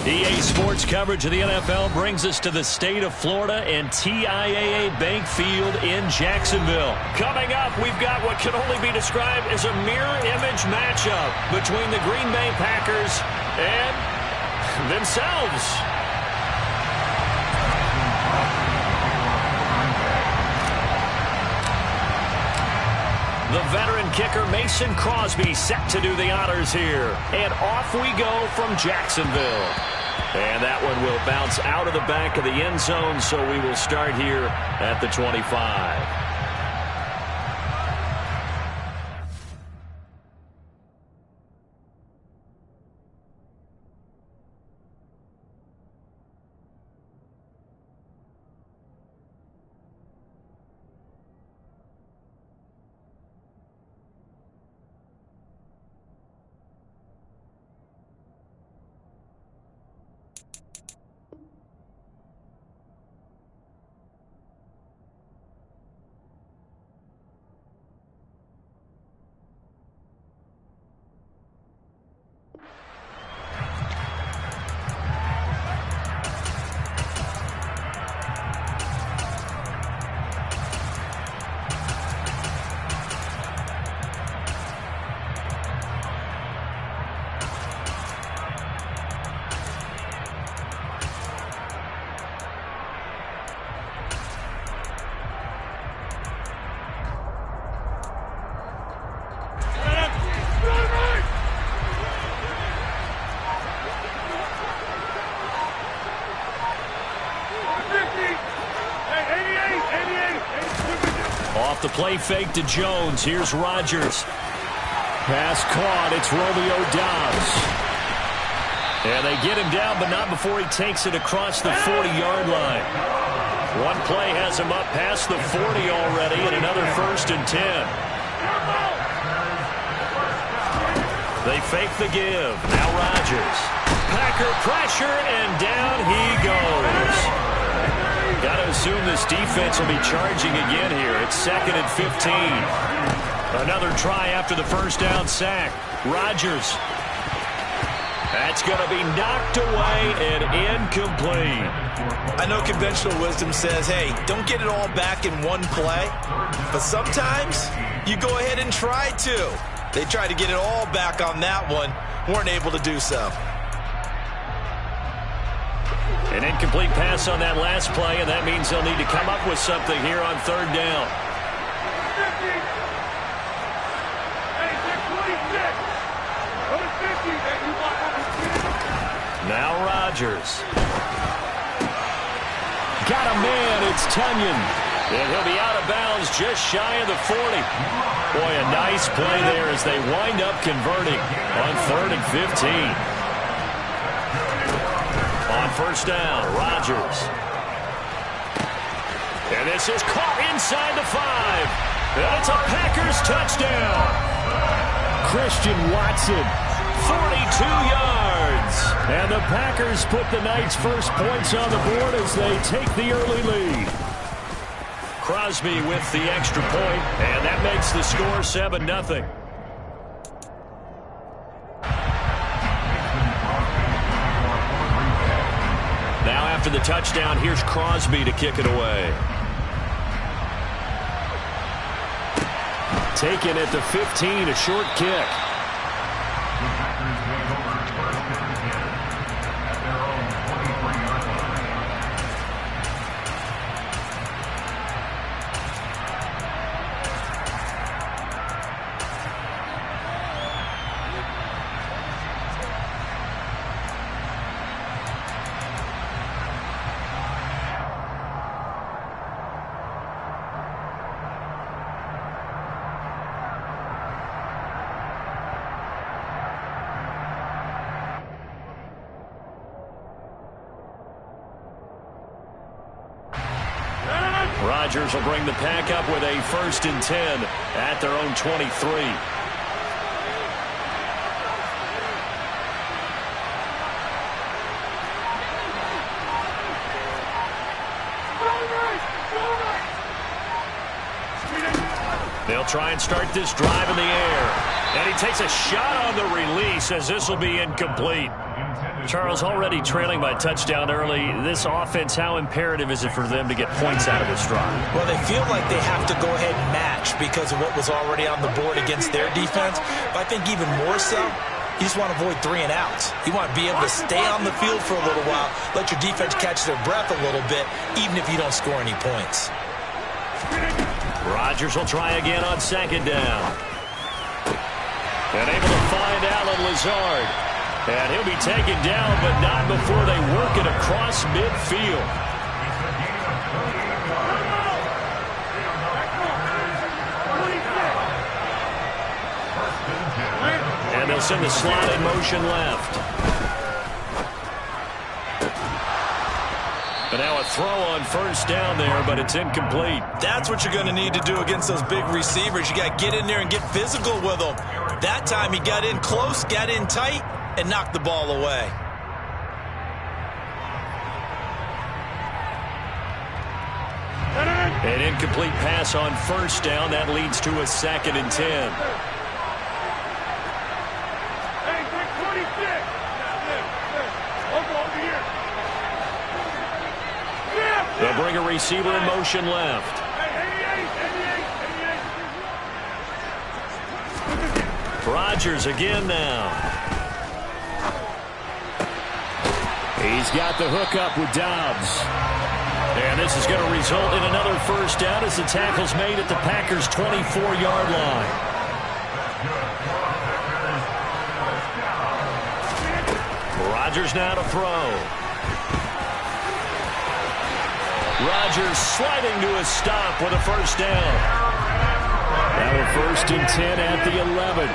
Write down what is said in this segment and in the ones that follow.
EA Sports coverage of the NFL brings us to the state of Florida and TIAA Bank Field in Jacksonville. Coming up, we've got what can only be described as a mirror image matchup between the Green Bay Packers and themselves. The veteran kicker Mason Crosby set to do the honors here. And off we go from Jacksonville. And that one will bounce out of the back of the end zone, so we will start here at the 25. Off the play fake to Jones. Here's Rodgers. Pass caught. It's Romeo Doubs. And they get him down, but not before he takes it across the 40-yard line. One play has him up past the 40 already, and another 1st and 10. They fake the give. Now Rodgers. Packer pressure, and down he goes. Got to assume this defense will be charging again here. It's 2nd and 15. Another try after the first down sack. Rodgers. That's going to be knocked away and incomplete. I know conventional wisdom says, hey, don't get it all back in one play. But sometimes you go ahead and try to. They tried to get it all back on that one. Weren't able to do so. An incomplete pass on that last play, and that means they'll need to come up with something here on 3rd down. Now Rodgers. Got a man, it's Tunyon. And he'll be out of bounds just shy of the 40. Boy, a nice play there as they wind up converting on 3rd and 15. On 1st down, Rodgers. And this is caught inside the 5. And it's a Packers touchdown. Christian Watson, 42 yards. And the Packers put the Knights' first points on the board as they take the early lead. Crosby with the extra point, and that makes the score 7-0. Now after the touchdown, here's Crosby to kick it away. Taken at the 15, a short kick. Rodgers will bring the pack up with a 1st and 10 at their own 23. They'll try and start this drive in the air. And he takes a shot on the release as this will be incomplete. Charles, already trailing by touchdown early. This offense, how imperative is it for them to get points out of this drive? Well, they feel like they have to go ahead and match because of what was already on the board against their defense. But I think even more so, you just want to avoid 3 and outs. You want to be able to stay on the field for a little while, let your defense catch their breath a little bit, even if you don't score any points. Rodgers will try again on 2nd down. And able to find Allen Lazard. And he'll be taken down, but not before they work it across midfield. And they'll send the slot in motion left. And now a throw on 1st down there, but it's incomplete. That's what you're going to need to do against those big receivers. You got to get in there and get physical with them. That time he got in close, got in tight, and knocked the ball away. An incomplete pass on 1st down. That leads to a 2nd and 10. They'll bring a receiver in motion left. Rodgers again now. He's got the hookup with Dobbs. And this is going to result in another 1st down as the tackle's made at the Packers' 24-yard line. Rodgers now to throw. Rodgers sliding to a stop with a 1st down. Now a 1st and 10 at the 11.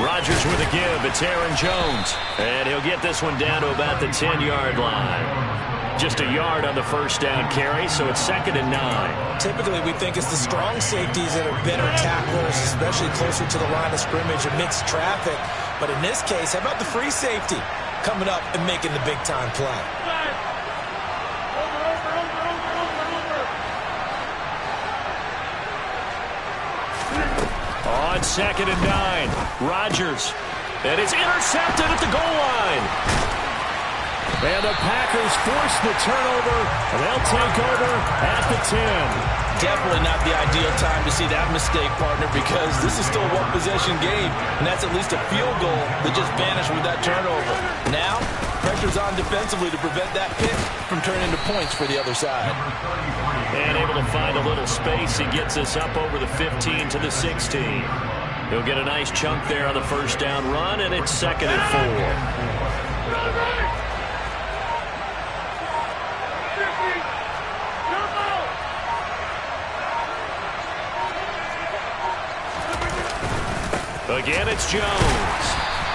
Rodgers with a give. It's Aaron Jones. And he'll get this one down to about the 10-yard line. Just a yard on the 1st down carry, so it's 2nd and 9. Typically, we think it's the strong safeties that are better tacklers, especially closer to the line of scrimmage amidst traffic. But in this case, how about the free safety coming up and making the big-time play? On 2nd and 9, Rodgers. And it's intercepted at the goal line. And the Packers force the turnover. They'll take over at the 10. Definitely not the ideal time to see that mistake, partner, because this is still a one-possession game, and that's at least a field goal that just vanished with that turnover. Now, pressure's on defensively to prevent that pick from turning into points for the other side. And able to find a little space. He gets us up over the 15 to the 16. He'll get a nice chunk there on the 1st down run, and it's 2nd and 4. Again, it's Jones.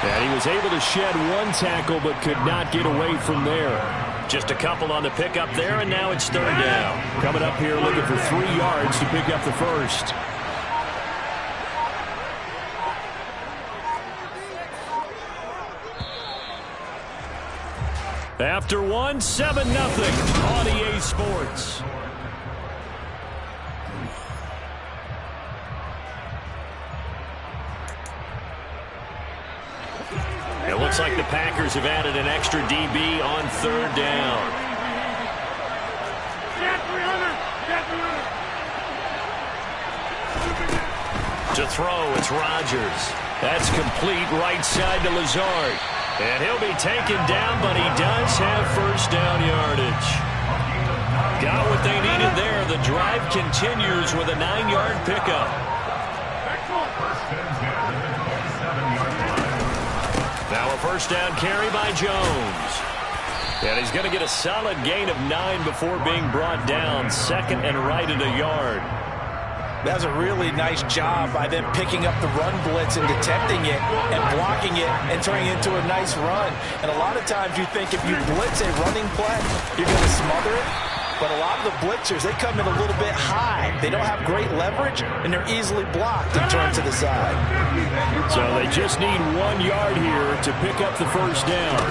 And he was able to shed 1 tackle but could not get away from there. Just a couple on the pickup there, and now it's 3rd down. Coming up here looking for 3 yards to pick up the 1st. After 1, 7-0 on EA Sports. It looks like the Packers have added an extra DB on 3rd down. To throw, it's Rodgers. That's complete right side to Lazard. And he'll be taken down, but he does have 1st down yardage. Got what they needed there. The drive continues with a 9-yard pickup. Now a 1st down carry by Jones. And he's going to get a solid gain of 9 before being brought down. 2nd and right at a yard. That's a really nice job by them picking up the run blitz and detecting it and blocking it and turning it into a nice run. And a lot of times you think if you blitz a running play, you're going to smother it. But a lot of the blitzers, they come in a little bit high. They don't have great leverage, and they're easily blocked and turned to the side. So they just need 1 yard here to pick up the 1st down.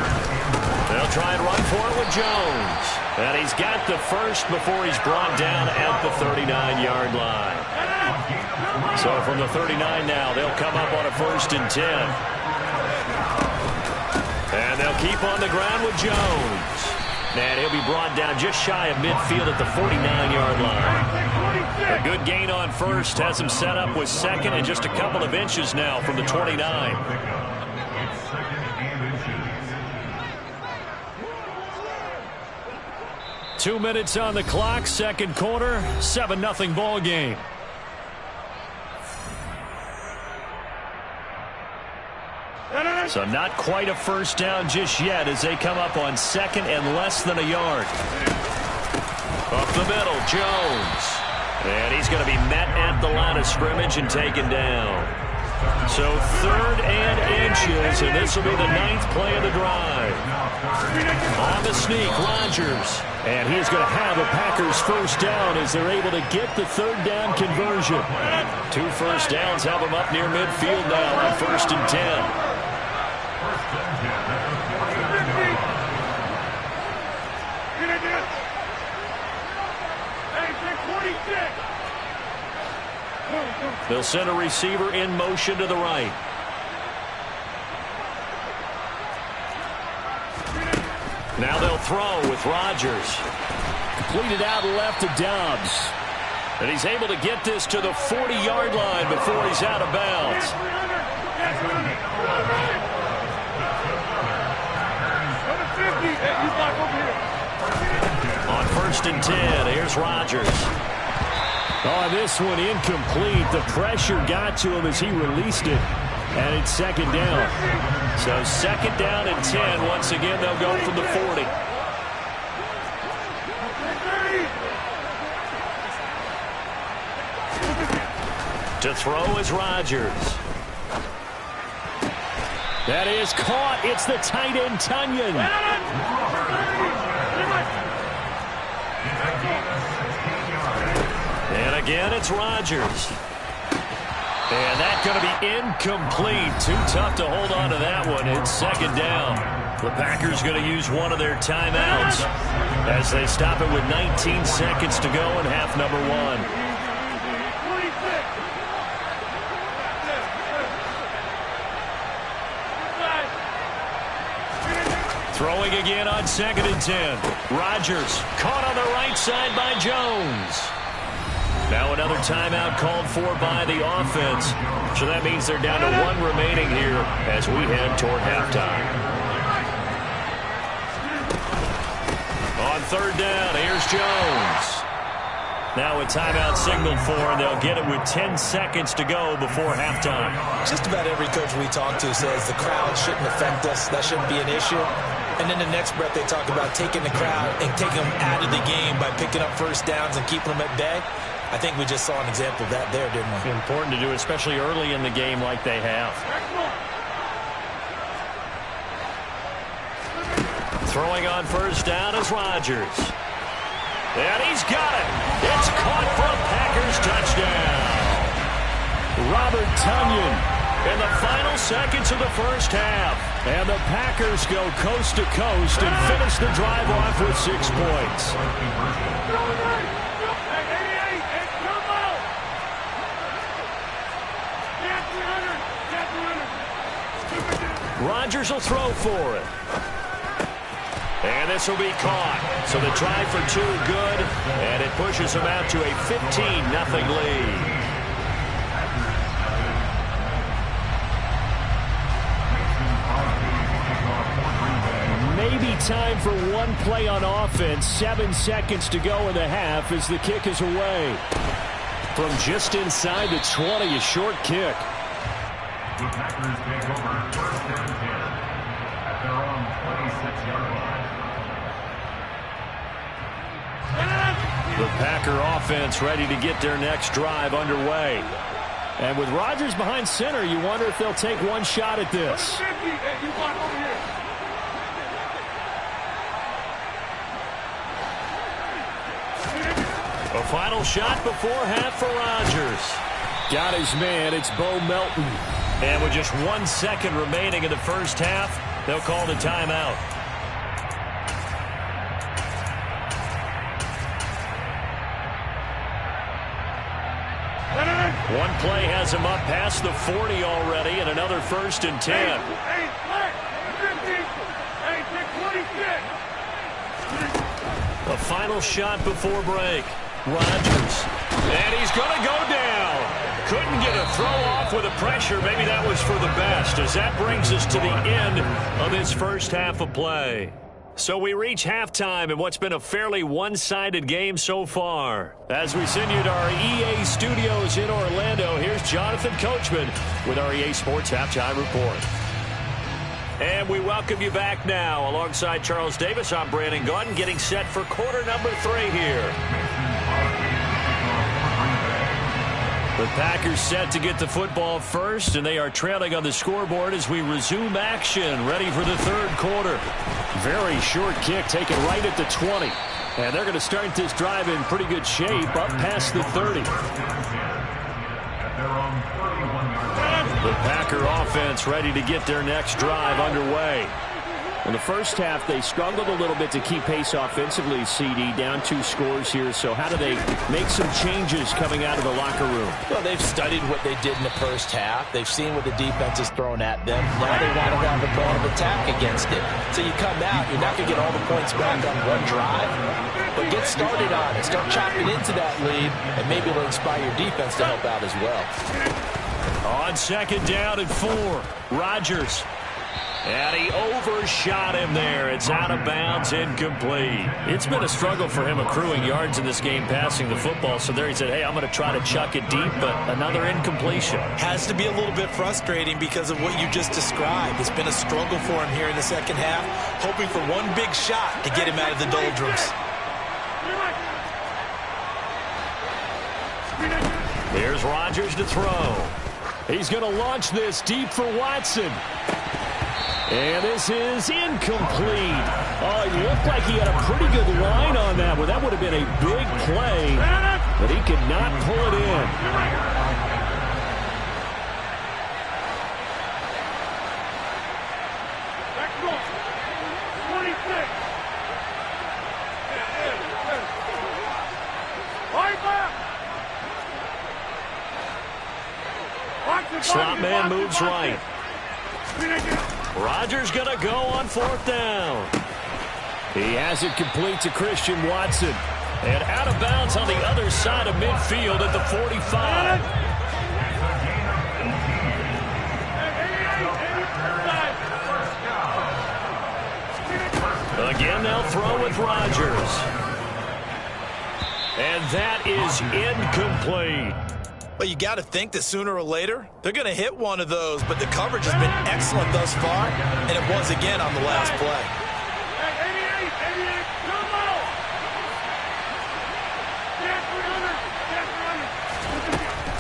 They'll try and run for it with Jones. And he's got the 1st before he's brought down at the 39-yard line. So from the 39 now, they'll come up on a 1st and 10. And they'll keep on the ground with Jones. And he'll be brought down just shy of midfield at the 49-yard line. A good gain on first has him set up with second and just a couple of inches now from the 29. 2 minutes on the clock, second quarter, 7-0 ball game. So not quite a first down just yet as they come up on second and less than a yard. Up the middle, Jones. And he's going to be met at the line of scrimmage and taken down. So 3rd and inches, and this will be the 9th play of the drive. On the sneak, Rodgers. And he's going to have a Packers first down as they're able to get the 3rd down conversion. 2 first downs have them up near midfield now on 1st and 10. They'll send a receiver in motion to the right. Now they'll throw with Rodgers. Completed out left to Dobbs. And he's able to get this to the 40-yard line before he's out of bounds. On 1st and 10, here's Rodgers. Oh, this one incomplete. The pressure got to him as he released it. And it's 2nd down. So 2nd down and 10. Once again, they'll go from the 40. To throw is Rodgers. That is caught. It's the tight end, Tunyon. And again, it's Rodgers. And that's going to be incomplete. Too tough to hold on to that one. It's 2nd down. The Packers going to use one of their timeouts as they stop it with 19 seconds to go in half number 1. Throwing again on 2nd and 10. Rodgers caught on the right side by Jones. Now another timeout called for by the offense. So that means they're down to 1 remaining here as we head toward halftime. On 3rd down, here's Jones. Now a timeout signaled for, and they'll get it with 10 seconds to go before halftime. Just about every coach we talk to says the crowd shouldn't affect us. That shouldn't be an issue. And then the next breath they talk about taking the crowd and taking them out of the game by picking up first downs and keeping them at bay. I think we just saw an example of that there, didn't we? Important to do, especially early in the game like they have. Throwing on 1st down is Rodgers. And he's got it. It's caught for a Packers touchdown. Robert Tunyon in the final seconds of the first half. And the Packers go coast to coast and finish the drive off with 6 points. Rodgers will throw for it. And this will be caught. So the try for 2 good, and it pushes them out to a 15-0 lead. Maybe time for one play on offense. 7 seconds to go in the half as the kick is away. From just inside the 20, a short kick. The Packers take over 1st and 10 at their own 26-yard line. The Packer offense ready to get their next drive underway. And with Rodgers behind center, you wonder if they'll take one shot at this. A final shot before half for Rodgers. Got his man. It's Bo Melton. And with just 1 second remaining in the first half, they'll call the timeout. play has him up past the 40 already, and another 1st and 10. The final shot before break. Rodgers. And he's going to go down. Couldn't get a throw off with the pressure. Maybe that was for the best, as that brings us to the end of this first half of play. So we reach halftime in what's been a fairly one-sided game so far. As we send you to our EA studios in Orlando, here's Jonathan Coachman with our EA Sports Halftime Report. And we welcome you back now. Alongside Charles Davis, I'm Brandon Gaudin, getting set for quarter number 3 here. The Packers set to get the football first, and they are trailing on the scoreboard as we resume action, ready for the third quarter. Very short kick taken right at the 20. And they're going to start this drive in pretty good shape, up past the 30. The Packer offense ready to get their next drive underway. In the first half, they struggled a little bit to keep pace offensively, CD, down 2 scores here. So how do they make some changes coming out of the locker room? Well, they've studied what they did in the first half. They've seen what the defense has thrown at them. Now they want to have a plan of attack against it. So you come out, you're not going to get all the points back on one drive, but get started on it. Start chopping into that lead, and maybe it'll inspire your defense to help out as well. On 2nd down and 4, Rodgers. And he overshot him there. It's out of bounds, incomplete. It's been a struggle for him accruing yards in this game passing the football. So there he said, hey, I'm going to try to chuck it deep, but another incompletion. Has to be a little bit frustrating because of what you just described. It's been a struggle for him here in the second half, hoping for one big shot to get him out of the doldrums. Here's Rodgers to throw. He's going to launch this deep for Watson. And this is incomplete. Oh, it looked like he had a pretty good line on that one. That would have been a big play, but he could not pull it in. Slot man moves right. Rodgers going to go on 4th down. He has it complete to Christian Watson. And out of bounds on the other side of midfield at the 45. Again, they'll throw with Rodgers. And that is incomplete. Well, you got to think that sooner or later, they're going to hit one of those, but the coverage has been excellent thus far, and it was again on the last play.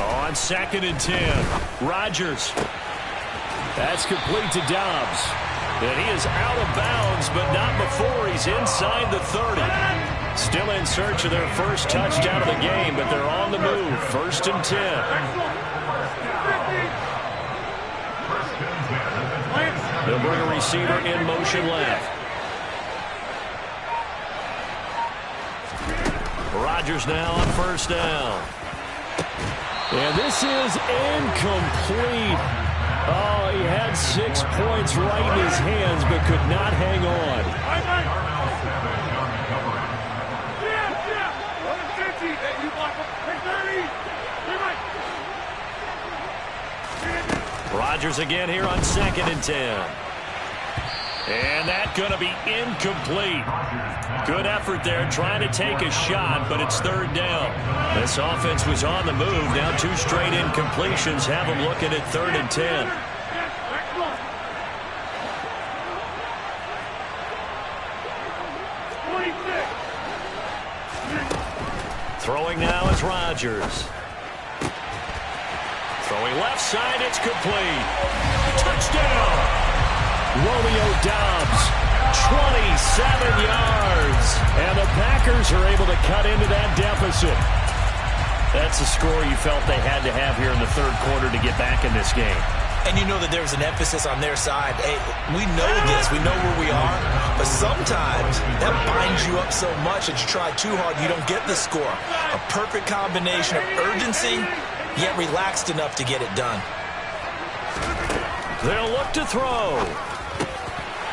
On 2nd and 10, Rodgers. That's complete to Dobbs. And he is out of bounds, but not before he's inside the 30. Still in search of their first touchdown of the game, but they're on the move. 1st and 10. They'll bring a receiver in motion left. Rodgers now on 1st down. And this is incomplete. Oh, he had 6 points right in his hands, but could not hang on. Rodgers again here on 2nd and 10. And that's going to be incomplete. Good effort there trying to take a shot, but it's 3rd down. This offense was on the move. Now 2 straight incompletions have them looking at 3rd and 10. Throwing now is Rodgers. Throwing left side, it's complete. Touchdown! Romeo Doubs, 27 yards. And the Packers are able to cut into that deficit. That's the score you felt they had to have here in the 3rd quarter to get back in this game. And you know that there's an emphasis on their side. Hey, we know this. We know where we are. But sometimes that binds you up so much that you try too hard, you don't get the score. A perfect combination of urgency yet relaxed enough to get it done. They'll look to throw.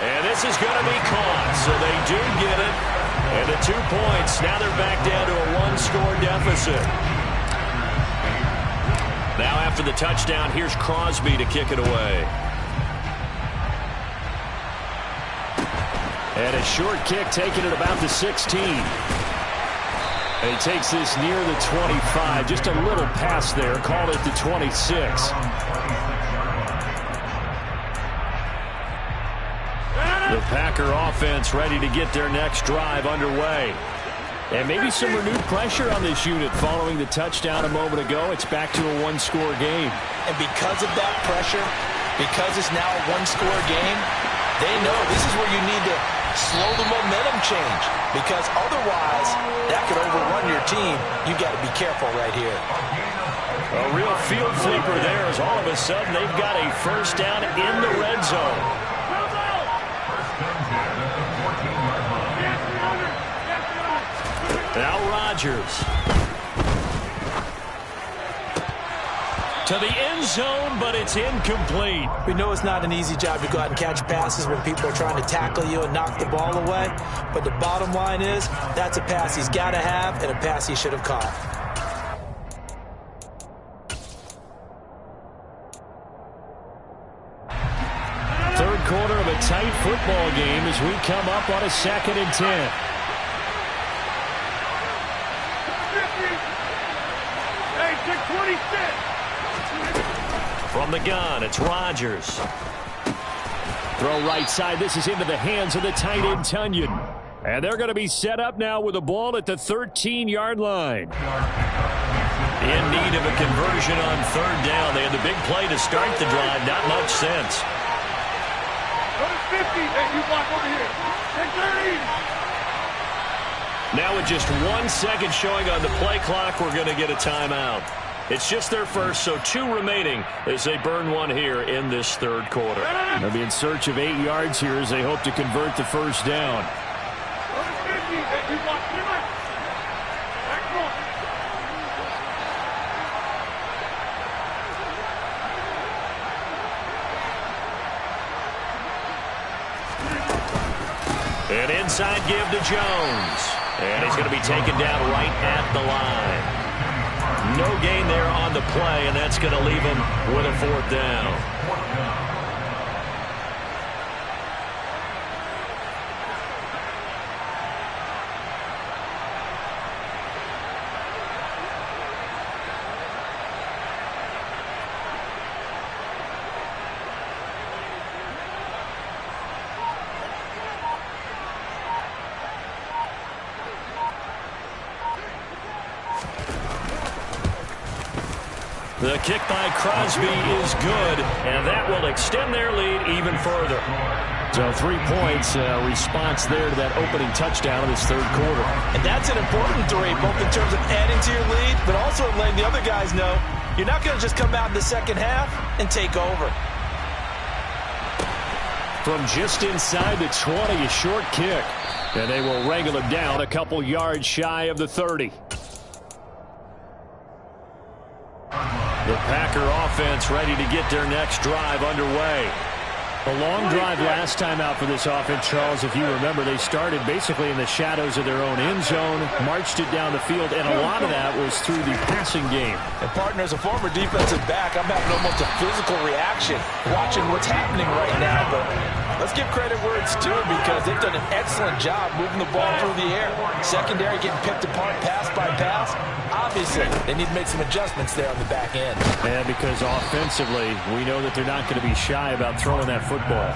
And this is going to be caught, so they do get it. And the 2 points, now they're back down to a one-score deficit. Now after the touchdown, here's Crosby to kick it away. And a short kick taken at about the 16. And he takes this near the 25. Just a little pass there. Called it the 26. The Packer offense ready to get their next drive underway. And maybe some renewed pressure on this unit following the touchdown a moment ago. It's back to a one-score game. And because of that pressure, because it's now a one-score game, they know this is where you need to slow the momentum change, because otherwise that could overrun your team. You got to be careful right here. A real field flipper there, as all of a sudden they've got a first down in the red zone. Now Rodgers. To the end zone, but it's incomplete. We know it's not an easy job to go out and catch passes when people are trying to tackle you and knock the ball away. But the bottom line is, that's a pass he's got to have and a pass he should have caught. Third quarter of a tight football game as we come up on a 2nd and 10. From the gun, it's Rodgers. Throw right side. This is into the hands of the tight end, Tunyon. And they're going to be set up now with a ball at the 13-yard line. In need of a conversion on 3rd down. They had the big play to start the drive. Not much sense. Go to 50. Hey, you block over here. Take 30. Now with just 1 second showing on the play clock, we're going to get a timeout. It's just their first, so 2 remaining as they burn one here in this 3rd quarter. They'll be in search of 8 yards here as they hope to convert the first down. An inside give to Jones. And he's going to be taken down right at the line. No gain there on the play, and that's going to leave him with a 4th down. The kick by Crosby is good, and that will extend their lead even further. So 3 points, response there to that opening touchdown of this 3rd quarter. And that's an important 3, both in terms of adding to your lead, but also in letting the other guys know you're not going to just come out in the second half and take over. From just inside the 20, a short kick. And they will wrangle him down a couple yards shy of the 30. The Packer offense ready to get their next drive underway. A long drive last time out for this offense, Charles. If you remember, they started basically in the shadows of their own end zone, marched it down the field, and a lot of that was through the passing game. And partner, as a former defensive back, I'm having almost a physical reaction watching what's happening right now. But let's give credit where it's due, because they've done an excellent job moving the ball through the air. Secondary getting picked apart pass by pass. Obviously, they need to make some adjustments there on the back end. And because offensively, we know that they're not going to be shy about throwing that football.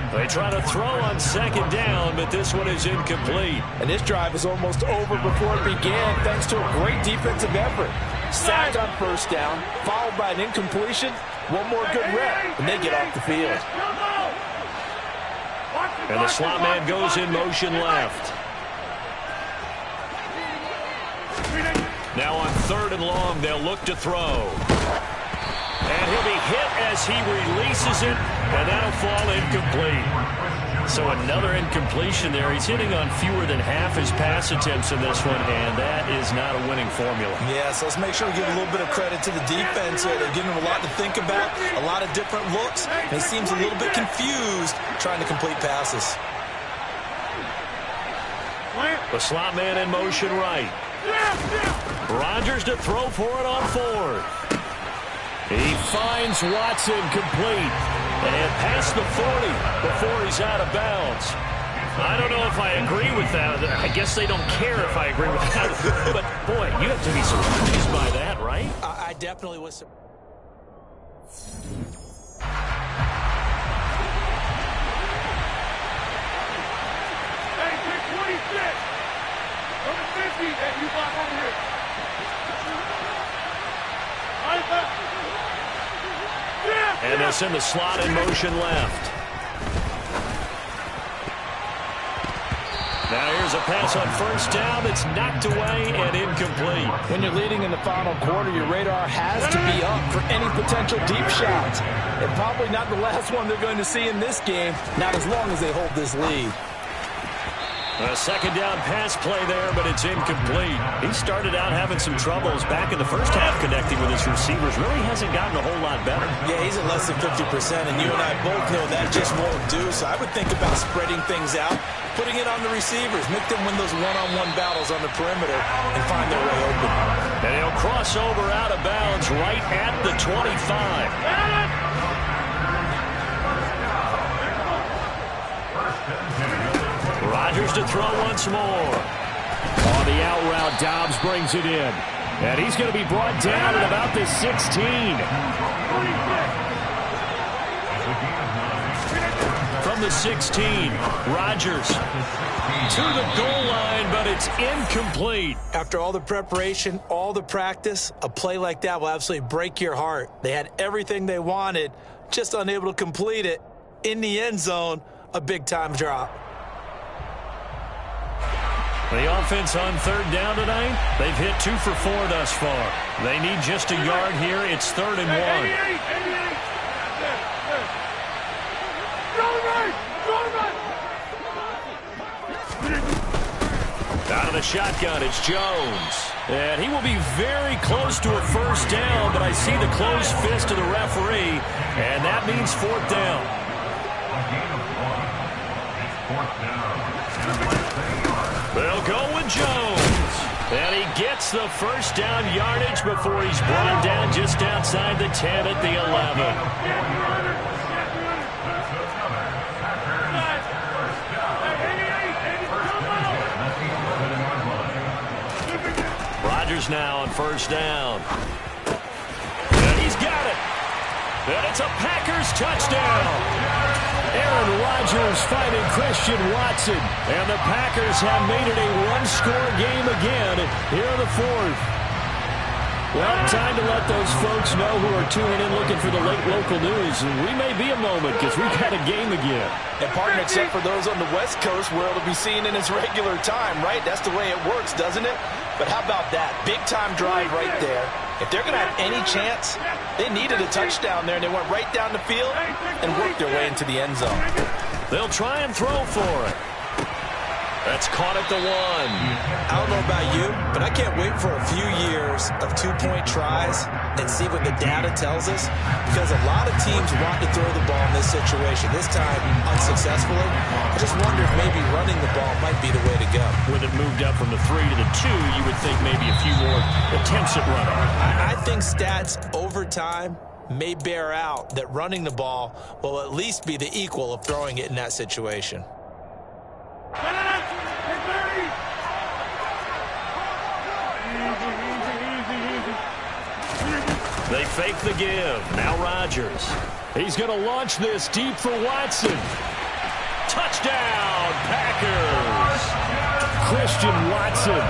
They try to throw on 2nd down, but this one is incomplete. And this drive is almost over before it began, thanks to a great defensive effort. Sacked on 1st down, followed by an incompletion. One more good rep, and they get off the field. And the slot man goes in motion left. Now on 3rd and long, they'll look to throw. And he'll be hit as he releases it, and that'll fall incomplete. So another incompletion there. He's hitting on fewer than half his pass attempts in this one, and that is not a winning formula. Yeah, so let's make sure we give a little bit of credit to the defense here. They're giving him a lot to think about, a lot of different looks, and he seems a little bit confused trying to complete passes. The slot man in motion right. Rodgers to throw for it on fourth. He finds Watson complete. And past the 40 before he's out of bounds. I don't know if I agree with that. I guess they don't care if I agree with that. But, boy, you have to be surprised by that, right? I definitely was. Hey, 26. Number 50. Hey, you block over here. Right back. And they'll send the slot in motion left. Now here's a pass on first down that's knocked away and incomplete. When you're leading in the final quarter, your radar has to be up for any potential deep shots. And probably not the last one they're going to see in this game, not as long as they hold this lead. A second down pass play there, but it's incomplete. He started out having some troubles back in the first half connecting with his receivers. Really hasn't gotten a whole lot better. Yeah, he's at less than 50%, and you and I both know that just won't do. So I would think about spreading things out, putting it on the receivers, make them win those one-on-one battles on the perimeter, and find their way open. And he'll cross over out of bounds right at the 25. Rodgers to throw once more. On the out route, Dobbs brings it in. And he's going to be brought down at about the 16. From the 16, Rodgers to the goal line, but it's incomplete. After all the preparation, all the practice, a play like that will absolutely break your heart. They had everything they wanted, just unable to complete it. In the end zone, a big-time drop. The offense on third down tonight, they've hit 2 for 4 thus far. They need just a yard here. It's 3rd and 1. Out of the shotgun, it's Jones. And he will be very close to a first down, but I see the closed fist of the referee, and that means 4th down. They'll go with Jones. And he gets the first down yardage before he's brought down just outside the 10 at the 11. Rodgers now on first down. And he's got it. And it's a Packers touchdown. Aaron Rodgers finding Christian Watson. And the Packers have made it a one-score game again here in the 4th. Well, time to let those folks know who are tuning in looking for the late local news. And we may be a moment because we've got a game again. And partner, except for those on the West Coast where it'll be seen in its regular time, right? That's the way it works, doesn't it? But how about that? Big-time drive right there. If they're going to have any chance, they needed a touchdown there, and they went right down the field and worked their way into the end zone. They'll try and throw for it. That's caught at the 1. I don't know about you, but I can't wait for a few years of two-point tries and see what the data tells us, because a lot of teams want to throw the ball in this situation. This time, unsuccessfully. I just wonder if maybe running the ball might be the way to go. With it moved up from the 3 to the 2, you would think maybe a few more attempts at running. I think stats over time may bear out that running the ball will at least be the equal of throwing it in that situation. They fake the give. Now Rodgers. He's going to launch this deep for Watson. Touchdown, Packers. Christian Watson.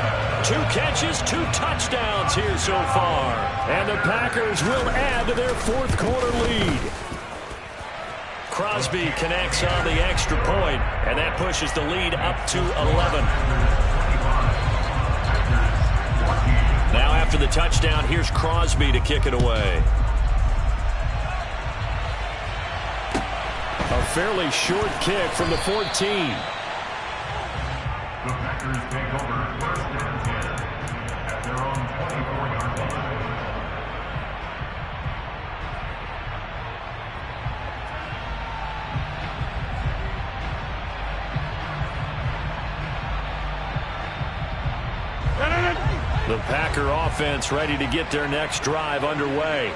2 catches, 2 touchdowns here so far. And the Packers will add to their 4th quarter lead. Crosby connects on the extra point, and that pushes the lead up to 11. Now after the touchdown, here's Crosby to kick it away. A fairly short kick from the 14. The Packers take over 1st and 10 at their own 24-yard line. The Packer offense ready to get their next drive underway.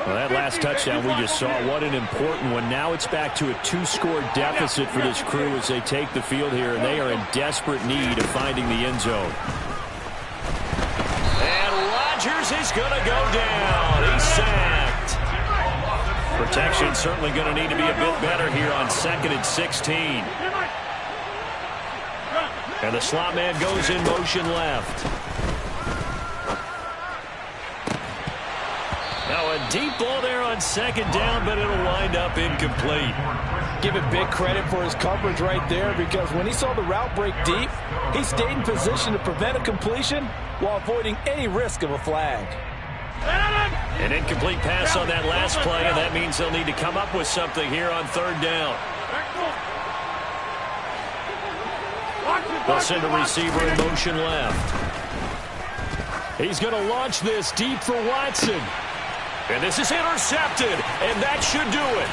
Well, that last touchdown we just saw, what an important one. Now it's back to a 2-score deficit for this crew as they take the field here, and they are in desperate need of finding the end zone. And Rodgers is going to go down. He's sacked. Protection certainly going to need to be a bit better here on 2nd and 16. And the slot man goes in motion left. Now a deep ball there on 2nd down, but it'll wind up incomplete. Give it big credit for his coverage right there, because when he saw the route break deep, he stayed in position to prevent a completion while avoiding any risk of a flag. An incomplete pass on that last play, and that means they'll need to come up with something here on 3rd down. They'll send a receiver in motion left. He's going to launch this deep for Watson. And this is intercepted, and that should do it.